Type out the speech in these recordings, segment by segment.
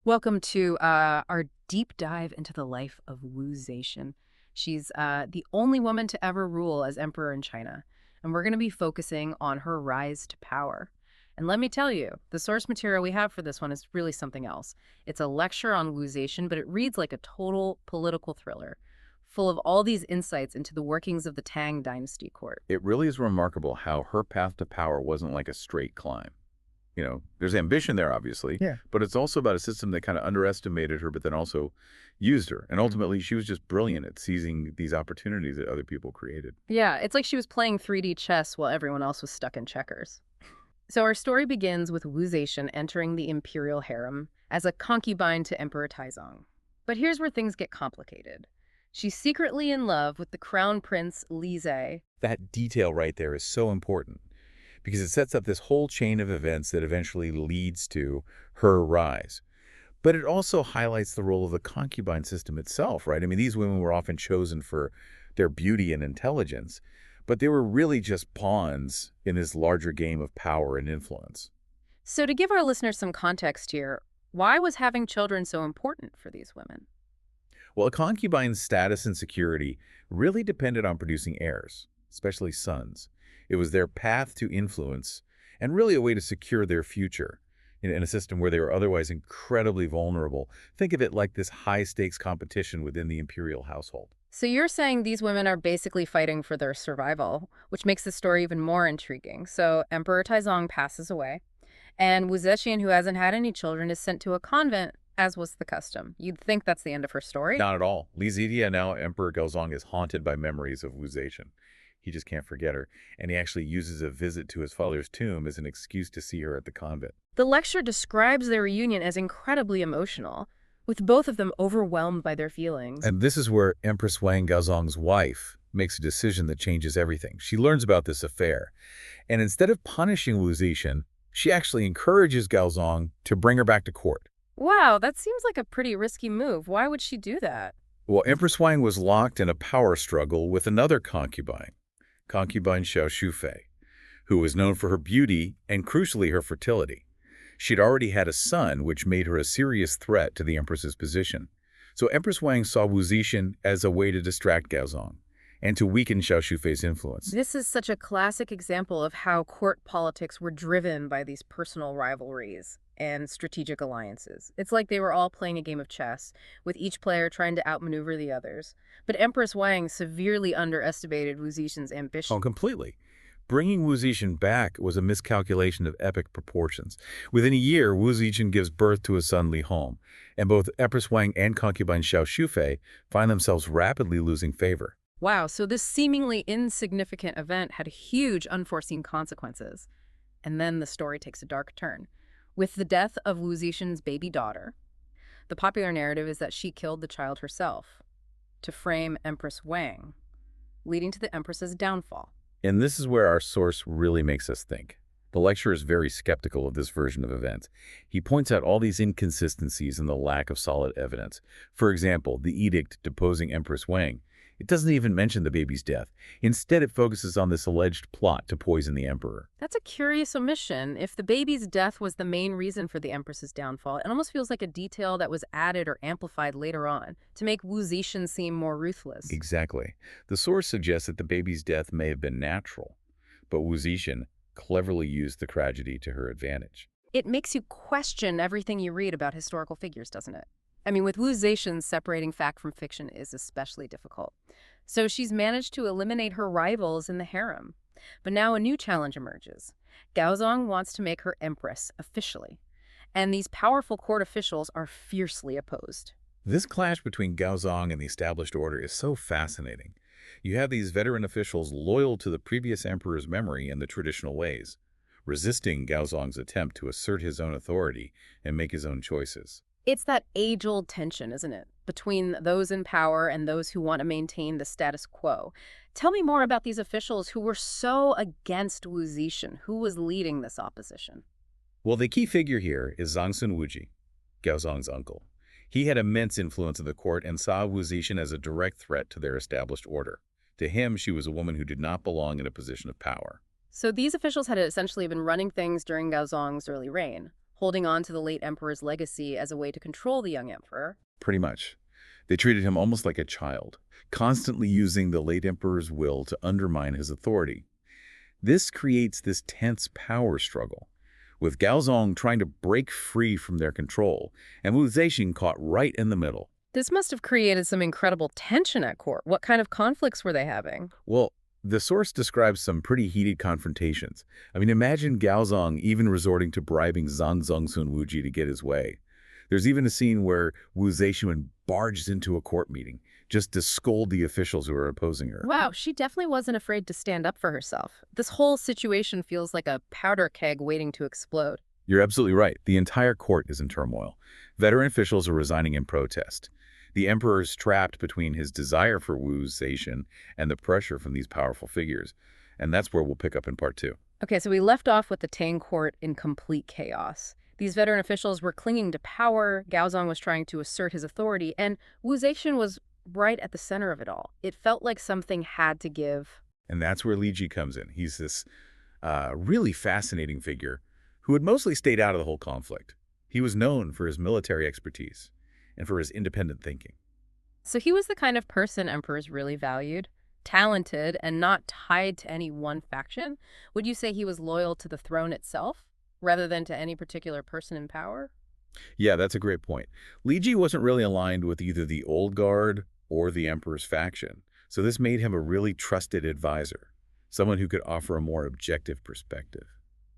Welcome to our deep dive into the life of Wu Zetian. She's the only woman to ever rule as emperor in China, and we're going to be focusing on her rise to power. And let me tell you, the source material we have for this one is really something else. It's a lecture on Wu Zetian, but it reads like a total political thriller, full of all these insights into the workings of the Tang Dynasty court. It really is remarkable how her path to power wasn't like a straight climb. There's ambition there, obviously, Yeah. but it's also about a system that kind of underestimated her, but then also used her. And ultimately, she was just brilliant at seizing these opportunities that other people created. Yeah, it's like she was playing 3D chess while everyone else was stuck in checkers. So our story begins with Wu Zetian entering the imperial harem as a concubine to Emperor Taizong. But here's where things get complicated. She's secretly in love with the crown prince Li Zai. That detail right there is so important because it sets up this whole chain of events that eventually leads to her rise. But it also highlights the role of the concubine system itself, right? I mean, these women were often chosen for their beauty and intelligence, but they were really just pawns in this larger game of power and influence. So to give our listeners some context here, why was having children so important for these women? Well, a concubine's status and security really depended on producing heirs, especially sons. It was their path to influence and really a way to secure their future in a system where they were otherwise incredibly vulnerable. Think of it like this high-stakes competition within the imperial household. So you're saying these women are basically fighting for their survival, which makes the story even more intriguing. So Emperor Taizong passes away, and Wu Zetian, who hasn't had any children, is sent to a convent, as was the custom. You'd think that's the end of her story? Not at all. Li Zidia, now Emperor Gaozong, is haunted by memories of Wu Zetian. He just can't forget her, and he actually uses a visit to his father's tomb as an excuse to see her at the convent. The lecture describes their reunion as incredibly emotional, with both of them overwhelmed by their feelings. And this is where Empress Wang, Gaozong's wife, makes a decision that changes everything. She learns about this affair, and instead of punishing Wu Zetian, she actually encourages Gaozong to bring her back to court. Wow, that seems like a pretty risky move. Why would she do that? Well, Empress Wang was locked in a power struggle with another concubine Xiao, who was known for her beauty and, crucially, her fertility. She'd already had a son, which made her a serious threat to the Empress's position. So Empress Wang saw Wu Zetian as a way to distract Gaozong and to weaken Xiao's influence. This is such a classic example of how court politics were driven by these personal rivalries and strategic alliances. It's like they were all playing a game of chess, with each player trying to outmaneuver the others. But Empress Wang severely underestimated Wu Zetian's ambition. Oh, completely. Bringing Wu Zetian back was a miscalculation of epic proportions. Within a year, Wu Zetian gives birth to his son Li Hong, and both Empress Wang and concubine Xiao find themselves rapidly losing favor. Wow, so this seemingly insignificant event had huge unforeseen consequences. And then the story takes a dark turn. With the death of Wu Zetian's baby daughter, the popular narrative is that she killed the child herself to frame Empress Wang, leading to the Empress's downfall. And this is where our source really makes us think. The lecturer is very skeptical of this version of events. He points out all these inconsistencies and the lack of solid evidence. For example, the edict deposing Empress Wang. It doesn't even mention the baby's death. Instead, it focuses on this alleged plot to poison the emperor. That's a curious omission. If the baby's death was the main reason for the Empress's downfall, it almost feels like a detail that was added or amplified later on to make Wu Zetian seem more ruthless. Exactly. The source suggests that the baby's death may have been natural, but Wu Zetian cleverly used the tragedy to her advantage. It makes you question everything you read about historical figures, doesn't it? I mean, with Wu Zetian, separating fact from fiction is especially difficult. So she's managed to eliminate her rivals in the harem. But now a new challenge emerges. Gaozong wants to make her empress officially, and these powerful court officials are fiercely opposed. This clash between Gaozong and the established order is so fascinating. You have these veteran officials loyal to the previous emperor's memory and the traditional ways, resisting Gaozong's attempt to assert his own authority and make his own choices. It's that age-old tension, isn't it, between those in power and those who want to maintain the status quo. Tell me more about these officials who were so against Wu Zetian. Who was leading this opposition? Well, the key figure here is Zhang Sunwuji, Gaozong's uncle. He had immense influence in the court and saw Wu Zetian as a direct threat to their established order. To him, she was a woman who did not belong in a position of power. So these officials had essentially been running things during Gaozong's early reign, holding on to the late emperor's legacy as a way to control the young emperor. Pretty much. They treated him almost like a child, constantly using the late emperor's will to undermine his authority. This creates this tense power struggle, with Gaozong trying to break free from their control, and Wu Zetian caught right in the middle. This must have created some incredible tension at court. What kind of conflicts were they having? Well, the source describes some pretty heated confrontations. I mean, imagine Gaozong even resorting to bribing Zhang Zongsun Wuji to get his way. There's even a scene where Wu Zetian barges into a court meeting just to scold the officials who are opposing her. Wow, she definitely wasn't afraid to stand up for herself. This whole situation feels like a powder keg waiting to explode. You're absolutely right. The entire court is in turmoil. Veteran officials are resigning in protest. The emperor is trapped between his desire for Wu Zetian and the pressure from these powerful figures. And that's where we'll pick up in part 2. Okay, so we left off with the Tang court in complete chaos. These veteran officials were clinging to power, Gaozong was trying to assert his authority, and Wu Zetian was right at the center of it all. It felt like something had to give. And that's where Li Ji comes in. He's this really fascinating figure who had mostly stayed out of the whole conflict. He was known for his military expertise and for his independent thinking. So he was the kind of person emperors really valued, talented and not tied to any one faction. Would you say he was loyal to the throne itself rather than to any particular person in power? Yeah, that's a great point. Li Ji wasn't really aligned with either the old guard or the emperor's faction, so this made him a really trusted advisor, someone who could offer a more objective perspective.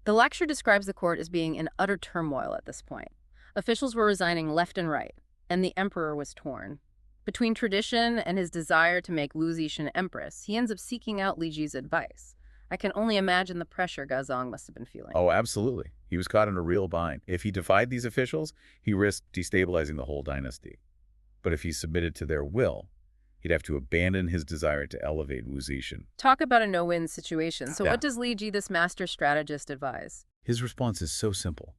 The lecture describes the court as being in utter turmoil at this point. Officials were resigning left and right, and the emperor was torn. Between tradition and his desire to make Wu Zetian empress, he ends up seeking out Li Ji's advice. I can only imagine the pressure Gaozong must have been feeling. Oh, absolutely. He was caught in a real bind. If he defied these officials, he risked destabilizing the whole dynasty. But if he submitted to their will, he'd have to abandon his desire to elevate Wu Zetian. Talk about a no-win situation. So Yeah. what does Li Ji, this master strategist, advise? His response is so simple,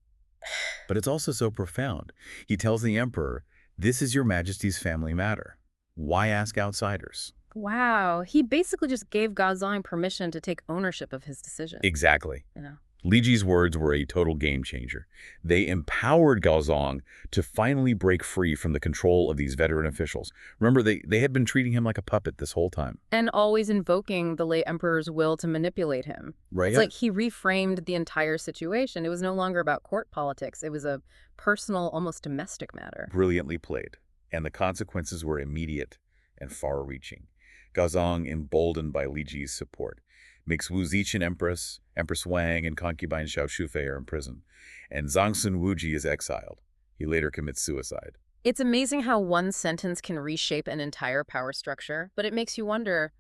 but it's also so profound. He tells the emperor, "This is your majesty's family matter. Why ask outsiders?" Wow, he basically just gave Gaozong permission to take ownership of his decision. Exactly. You know. Li Ji's words were a total game changer. They empowered Gaozong to finally break free from the control of these veteran officials. Remember, they had been treating him like a puppet this whole time. And always invoking the late emperor's will to manipulate him. Right? It's like he reframed the entire situation. It was no longer about court politics. It was a personal, almost domestic matter. Brilliantly played. And the consequences were immediate and far-reaching. Gaozong, emboldened by Li Ji's support, makes Wu Zetian empress, Empress Wang, and concubine Xiao Shufei are imprisoned, and Zongsun Wuji is exiled. He later commits suicide. It's amazing how one sentence can reshape an entire power structure, but it makes you wonder,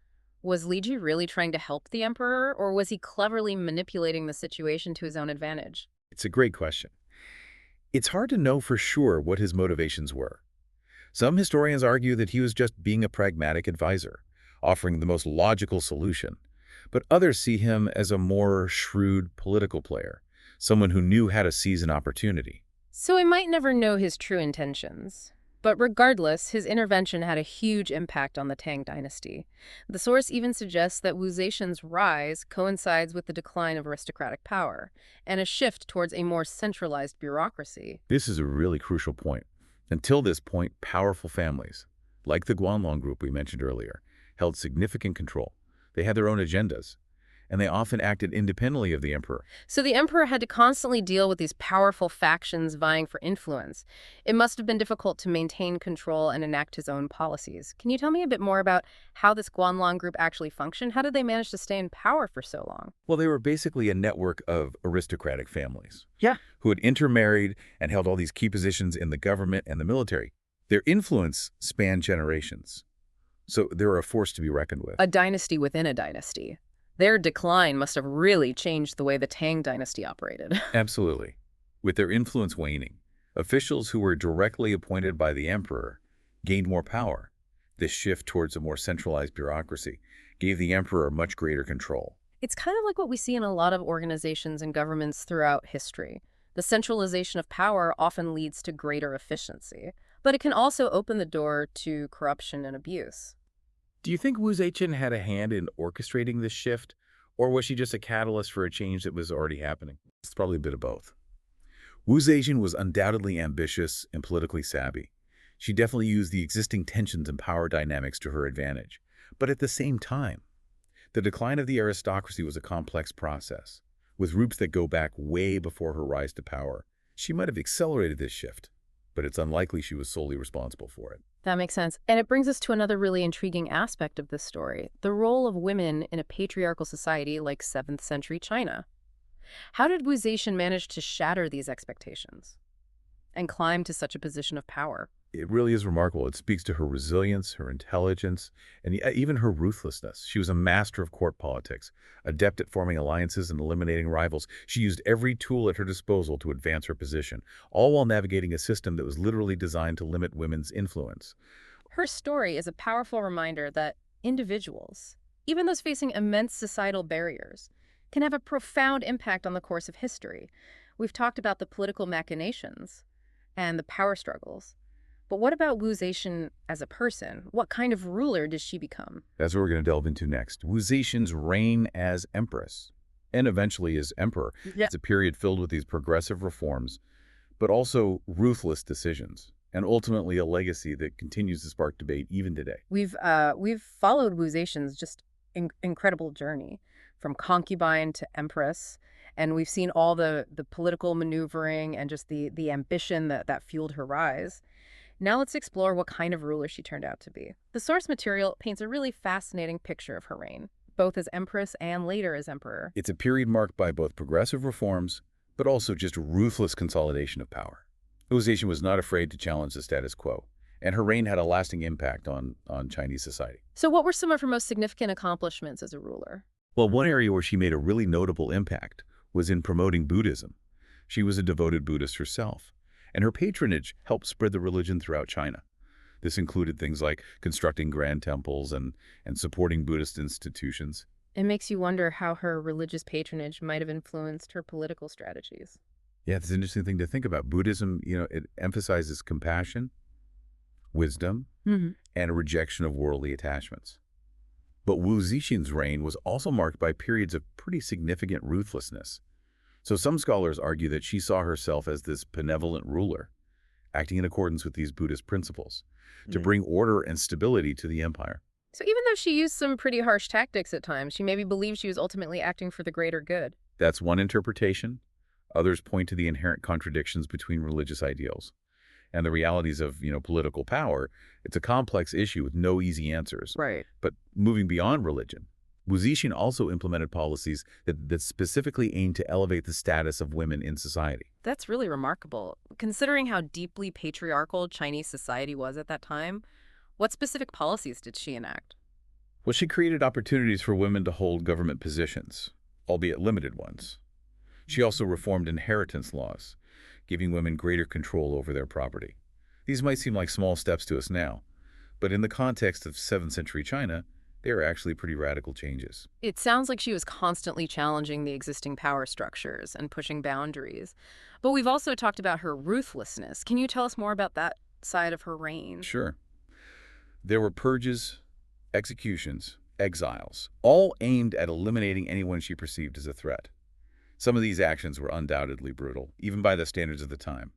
was Li Ji really trying to help the emperor, or was he cleverly manipulating the situation to his own advantage? It's a great question. It's hard to know for sure what his motivations were. Some historians argue that he was just being a pragmatic advisor, offering the most logical solution. But others see him as a more shrewd political player, someone who knew how to seize an opportunity. So we might never know his true intentions. But regardless, his intervention had a huge impact on the Tang Dynasty. The source even suggests that Wu Zetian's rise coincides with the decline of aristocratic power and a shift towards a more centralized bureaucracy. This is a really crucial point. Until this point, powerful families, like the Guanlong group we mentioned earlier, held significant control. They had their own agendas, and they often acted independently of the emperor. So the emperor had to constantly deal with these powerful factions vying for influence. It must have been difficult to maintain control and enact his own policies. Can you tell me a bit more about how this Guanlong group actually functioned? How did they manage to stay in power for so long? Well, they were basically a network of aristocratic families. Yeah. Who had intermarried and held all these key positions in the government and the military. Their influence spanned generations. So they were a force to be reckoned with. A dynasty within a dynasty. Their decline must have really changed the way the Tang Dynasty operated. Absolutely. With their influence waning, officials who were directly appointed by the emperor gained more power. This shift towards a more centralized bureaucracy gave the emperor much greater control. It's kind of like what we see in a lot of organizations and governments throughout history. The centralization of power often leads to greater efficiency, but it can also open the door to corruption and abuse. Do you think Wu Zetian had a hand in orchestrating this shift, or was she just a catalyst for a change that was already happening? It's probably a bit of both. Wu Zetian was undoubtedly ambitious and politically savvy. She definitely used the existing tensions and power dynamics to her advantage. But at the same time, the decline of the aristocracy was a complex process, with roots that go back way before her rise to power. She might have accelerated this shift, but it's unlikely she was solely responsible for it. That makes sense. And it brings us to another really intriguing aspect of this story, the role of women in a patriarchal society like 7th century China. How did Wu Zetian manage to shatter these expectations and climb to such a position of power? It really is remarkable. It speaks to her resilience, her intelligence, and even her ruthlessness. She was a master of court politics, adept at forming alliances and eliminating rivals. She used every tool at her disposal to advance her position, all while navigating a system that was literally designed to limit women's influence. Her story is a powerful reminder that individuals, even those facing immense societal barriers, can have a profound impact on the course of history. We've talked about the political machinations and the power struggles. But what about Wu Zetian as a person? What kind of ruler does she become? That's what we're going to delve into next. Wu Zetian's reign as empress, and eventually as emperor. Yeah. It's a period filled with these progressive reforms, but also ruthless decisions, and ultimately a legacy that continues to spark debate even today. We've followed Wu Zetian's just incredible journey from concubine to empress, and we've seen all the political maneuvering and just the ambition that fueled her rise. Now let's explore what kind of ruler she turned out to be. The source material paints a really fascinating picture of her reign, both as empress and later as emperor. It's a period marked by both progressive reforms, but also just ruthless consolidation of power. Wu Zetian was not afraid to challenge the status quo, and her reign had a lasting impact on Chinese society. So what were some of her most significant accomplishments as a ruler? Well, one area where she made a really notable impact was in promoting Buddhism. She was a devoted Buddhist herself, and her patronage helped spread the religion throughout China. This included things like constructing grand temples and supporting Buddhist institutions. It makes you wonder how her religious patronage might have influenced her political strategies. Yeah, it's an interesting thing to think about. Buddhism, it emphasizes compassion, wisdom, and a rejection of worldly attachments. But Wu Zetian's reign was also marked by periods of pretty significant ruthlessness. So some scholars argue that she saw herself as this benevolent ruler, acting in accordance with these Buddhist principles, to bring order and stability to the empire. So even though she used some pretty harsh tactics at times, she maybe believed she was ultimately acting for the greater good. That's one interpretation. Others point to the inherent contradictions between religious ideals and the realities of, political power. It's a complex issue with no easy answers. Right. But moving beyond religion, Wu Zetian also implemented policies that specifically aimed to elevate the status of women in society. That's really remarkable. Considering how deeply patriarchal Chinese society was at that time, what specific policies did she enact? Well, she created opportunities for women to hold government positions, albeit limited ones. She also reformed inheritance laws, giving women greater control over their property. These might seem like small steps to us now, but in the context of 7th century China, they are actually pretty radical changes. It sounds like she was constantly challenging the existing power structures and pushing boundaries. But we've also talked about her ruthlessness. Can you tell us more about that side of her reign? Sure. There were purges, executions, exiles, all aimed at eliminating anyone she perceived as a threat. Some of these actions were undoubtedly brutal, even by the standards of the time.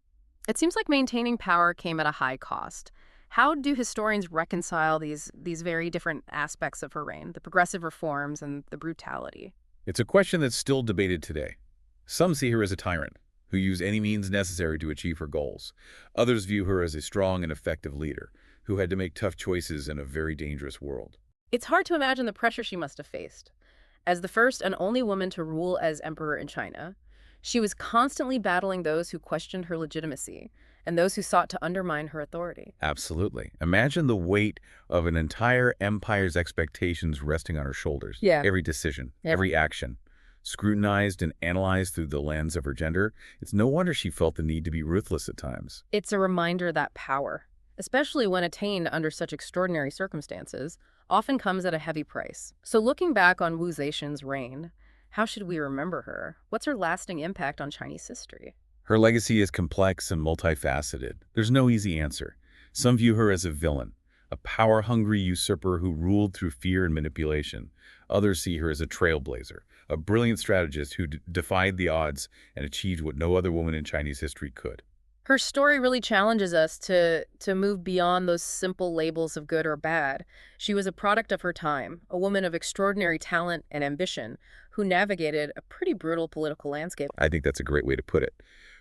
It seems like maintaining power came at a high cost. How do historians reconcile these very different aspects of her reign, the progressive reforms and the brutality? It's a question that's still debated today. Some see her as a tyrant, who used any means necessary to achieve her goals. Others view her as a strong and effective leader, who had to make tough choices in a very dangerous world. It's hard to imagine the pressure she must have faced. As the first and only woman to rule as emperor in China, she was constantly battling those who questioned her legitimacy and those who sought to undermine her authority. Absolutely. Imagine the weight of an entire empire's expectations resting on her shoulders. Yeah. Every decision, every action, scrutinized and analyzed through the lens of her gender. It's no wonder she felt the need to be ruthless at times. It's a reminder that power, especially when attained under such extraordinary circumstances, often comes at a heavy price. So looking back on Wu Zetian's reign, how should we remember her? What's her lasting impact on Chinese history? Her legacy is complex and multifaceted. There's no easy answer. Some view her as a villain, a power-hungry usurper who ruled through fear and manipulation. Others see her as a trailblazer, a brilliant strategist who defied the odds and achieved what no other woman in Chinese history could. Her story really challenges us to move beyond those simple labels of good or bad. She was a product of her time, a woman of extraordinary talent and ambition who navigated a pretty brutal political landscape. I think that's a great way to put it.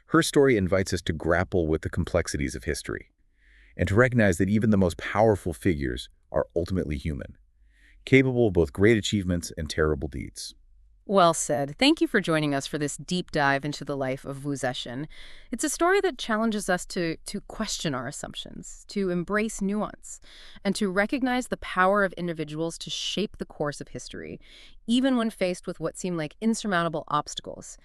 Her story invites us to grapple with the complexities of history and to recognize that even the most powerful figures are ultimately human, capable of both great achievements and terrible deeds. Well said. Thank you for joining us for this deep dive into the life of Wu Zetian. It's a story that challenges us to question our assumptions, to embrace nuance, and to recognize the power of individuals to shape the course of history, even when faced with what seem like insurmountable obstacles.